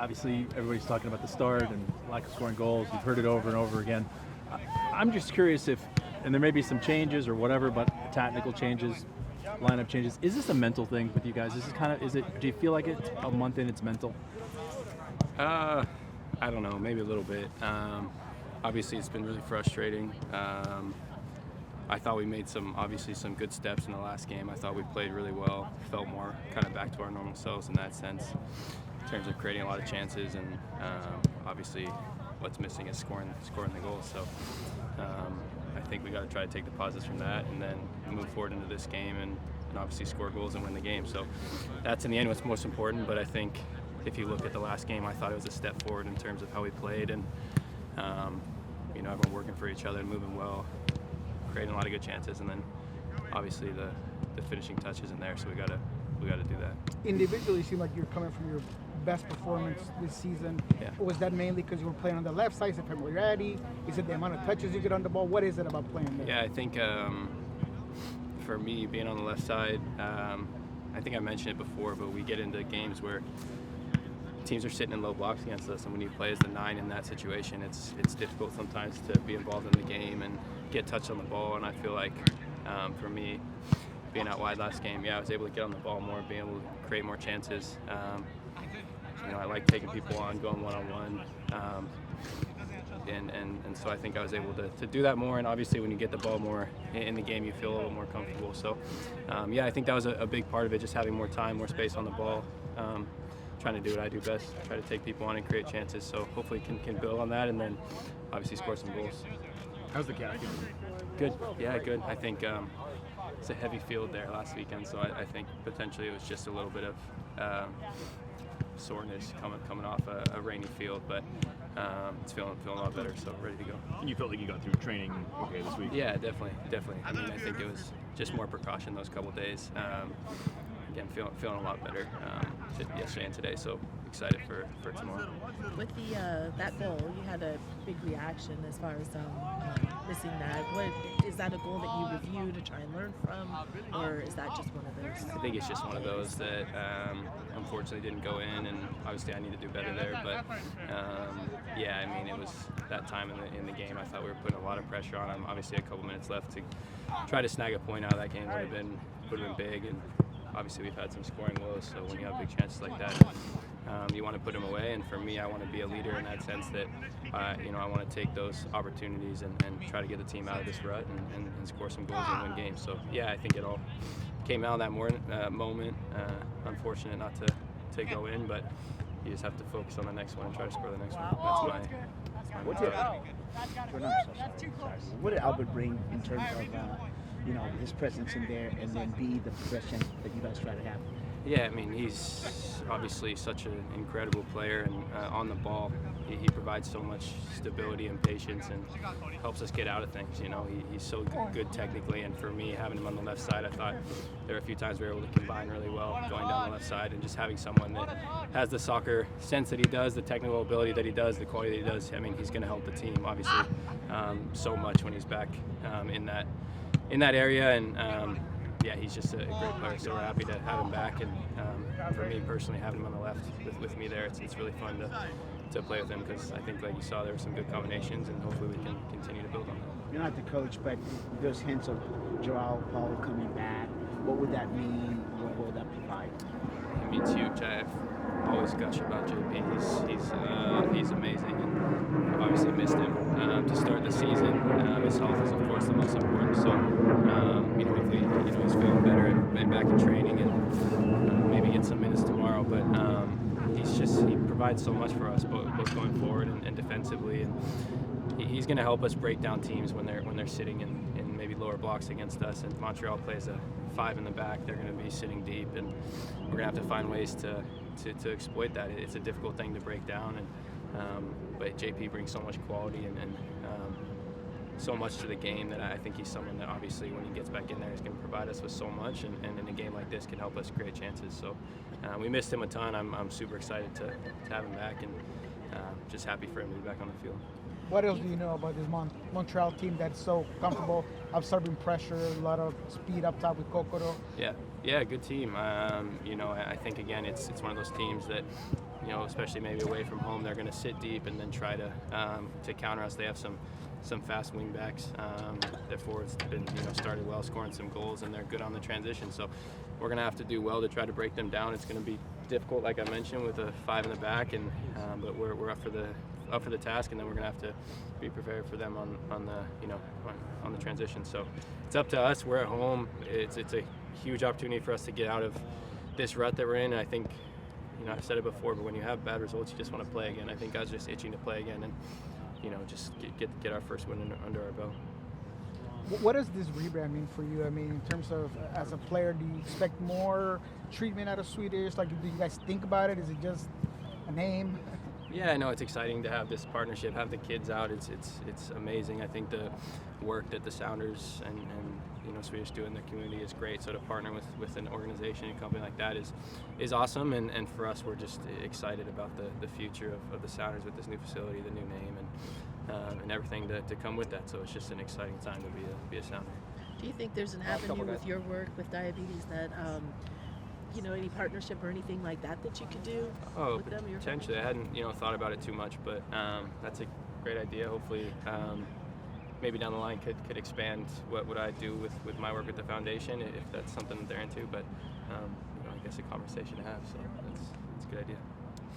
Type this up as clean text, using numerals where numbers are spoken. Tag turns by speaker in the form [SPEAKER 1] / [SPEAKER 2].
[SPEAKER 1] Obviously, everybody's talking about the start and lack of scoring goals. You've heard it over and over again. I'm just curious if, and there may be some changes or whatever, but tactical changes, lineup changes. Is this a mental thing with you guys? Do you feel like it's a month in, it's mental?
[SPEAKER 2] I don't know, maybe a little bit. Obviously, it's been really frustrating. I thought we made some good steps in the last game. I thought we played really well, felt more kind of back to our normal selves in that sense, in terms of creating a lot of chances, and obviously what's missing is scoring the goals. So I think we got to try to take the positives from that and then move forward into this game and obviously score goals and win the game. So that's in the end what's most important, but I think if you look at the last game, I thought it was a step forward in terms of how we played, and everyone working for each other and moving well, creating a lot of good chances, and then obviously the finishing touch isn't there, so we gotta do that.
[SPEAKER 3] Individually, you seem like you're coming from your best performance this season.
[SPEAKER 2] Yeah.
[SPEAKER 3] Was that mainly because you were playing on the left side? Is it familiarity? Is it the amount of touches you get on the ball? What is it about playing there?
[SPEAKER 2] Yeah, I think for me, being on the left side, I think I mentioned it before, but we get into games where teams are sitting in low blocks against us, and when you play as the 9 in that situation, it's difficult sometimes to be involved in the game and get touched on the ball. And I feel like for me, being out wide last game, I was able to get on the ball more, being able to create more chances. I like taking people on, going one-on-one, and so I think I was able to do that more. And obviously, when you get the ball more in the game, you feel a little more comfortable. So, I think that was a big part of it, just having more time, more space on the ball. Trying to do what I do best, try to take people on and create chances. So hopefully can build on that and then obviously score some goals.
[SPEAKER 1] How's the cap?
[SPEAKER 2] Good. Yeah, good. I think it's a heavy field there last weekend, so I think potentially it was just a little bit of soreness coming off a rainy field, but it's feeling a lot better, so ready to go.
[SPEAKER 1] And you felt like you got through training okay this week?
[SPEAKER 2] Yeah, definitely. I mean, I think it was just more precaution those couple days. Again, feeling a lot better yesterday and today, so excited for tomorrow.
[SPEAKER 4] With that goal, you had a big reaction as far as missing that. Is that a goal that you review to try and learn from, or is that just one of those?
[SPEAKER 2] I think it's just one of those that unfortunately didn't go in, and obviously I need to do better there. But I mean, it was that time in the game. I thought we were putting a lot of pressure on them. Obviously, a couple minutes left to try to snag a point out of that game would have been big, and obviously we've had some scoring woes, so when you have big chances like that, you want to put them away. And for me, I want to be a leader in that sense that I want to take those opportunities and try to get the team out of this rut and score some goals and win games. So I think it all came out in that moment. Unfortunate not to go in, but you just have to focus on the next one and try to score the next one. That's my
[SPEAKER 5] what did Albert bring in terms of his presence in there, and then the progression that you guys try to have?
[SPEAKER 2] Yeah, I mean, he's obviously such an incredible player, and on the ball, he provides so much stability and patience and helps us get out of things. He's so good technically, and for me, having him on the left side, I thought there were a few times we were able to combine really well going down the left side, and just having someone that has the soccer sense that he does, the technical ability that he does, the quality that he does. I mean, he's going to help the team, obviously, so much when he's back in that area, and he's just a great player, so we're happy to have him back, and for me personally, having him on the left with me there, it's really fun to play with him, because I think, like you saw, there were some good combinations, and hopefully we can continue to build on that.
[SPEAKER 5] You're not the coach, but there's hints of Joao Paulo coming back. What would that mean? What will that provide?
[SPEAKER 2] It means huge. I've always gushed about JP. He's amazing, and I've obviously missed him to start the season. His health is, of course, the most important. So, hopefully, he's feeling better and back in training, and maybe get some minutes tomorrow. But he provides so much for us, both going forward and defensively, and he's going to help us break down teams when they're sitting in maybe lower blocks against us. And Montreal plays a 5 in the back. They're going to be sitting deep, and we're going to have to find ways to exploit that. It's a difficult thing to break down, but JP brings so much quality and so much to the game that I think he's someone that obviously when he gets back in there is going to provide us with so much, and in a game like this can help us create chances. So we missed him a ton. I'm super excited to have him back, and just happy for him to be back on the field.
[SPEAKER 3] What else do you know about this Montreal team that's so comfortable absorbing pressure, a lot of speed up top with Kokoro?
[SPEAKER 2] Yeah, good team. I think again it's one of those teams that especially maybe away from home, they're going to sit deep and then try to counter us. They have some fast wing backs. Their forwards been started well, scoring some goals, and they're good on the transition. So we're going to have to do well to try to break them down. It's going to be difficult, like I mentioned, with a 5 in the back, and but we're up for the task, and then we're going to have to be prepared for them on the transition. So it's up to us. We're at home. It's a huge opportunity for us to get out of this rut that we're in. I think, I've said it before, but when you have bad results, you just want to play again. I think guys are just itching to play again, and just get our first win under our belt.
[SPEAKER 3] What does this rebrand mean for you? I mean, in terms of as a player, do you expect more treatment out of Swedish? Like, do you guys think about it? Is it just a name?
[SPEAKER 2] Yeah, no, it's exciting to have this partnership, have the kids out. It's amazing. I think the work that the Sounders and Swedish do in the community is great. So to partner with an organization and company like that is awesome. And for us, we're just excited about the future of the Sounders with this new facility, the new name, and everything to come with that. So it's just an exciting time to be a Sounder.
[SPEAKER 4] Do you think there's an avenue with your work with diabetes that any partnership or anything like that you could do with them?
[SPEAKER 2] Potentially. I hadn't thought about it too much, but that's a great idea. Hopefully, maybe down the line could expand what I do with my work with the foundation, if that's something that they're into. But I guess a conversation to have. So that's a good idea.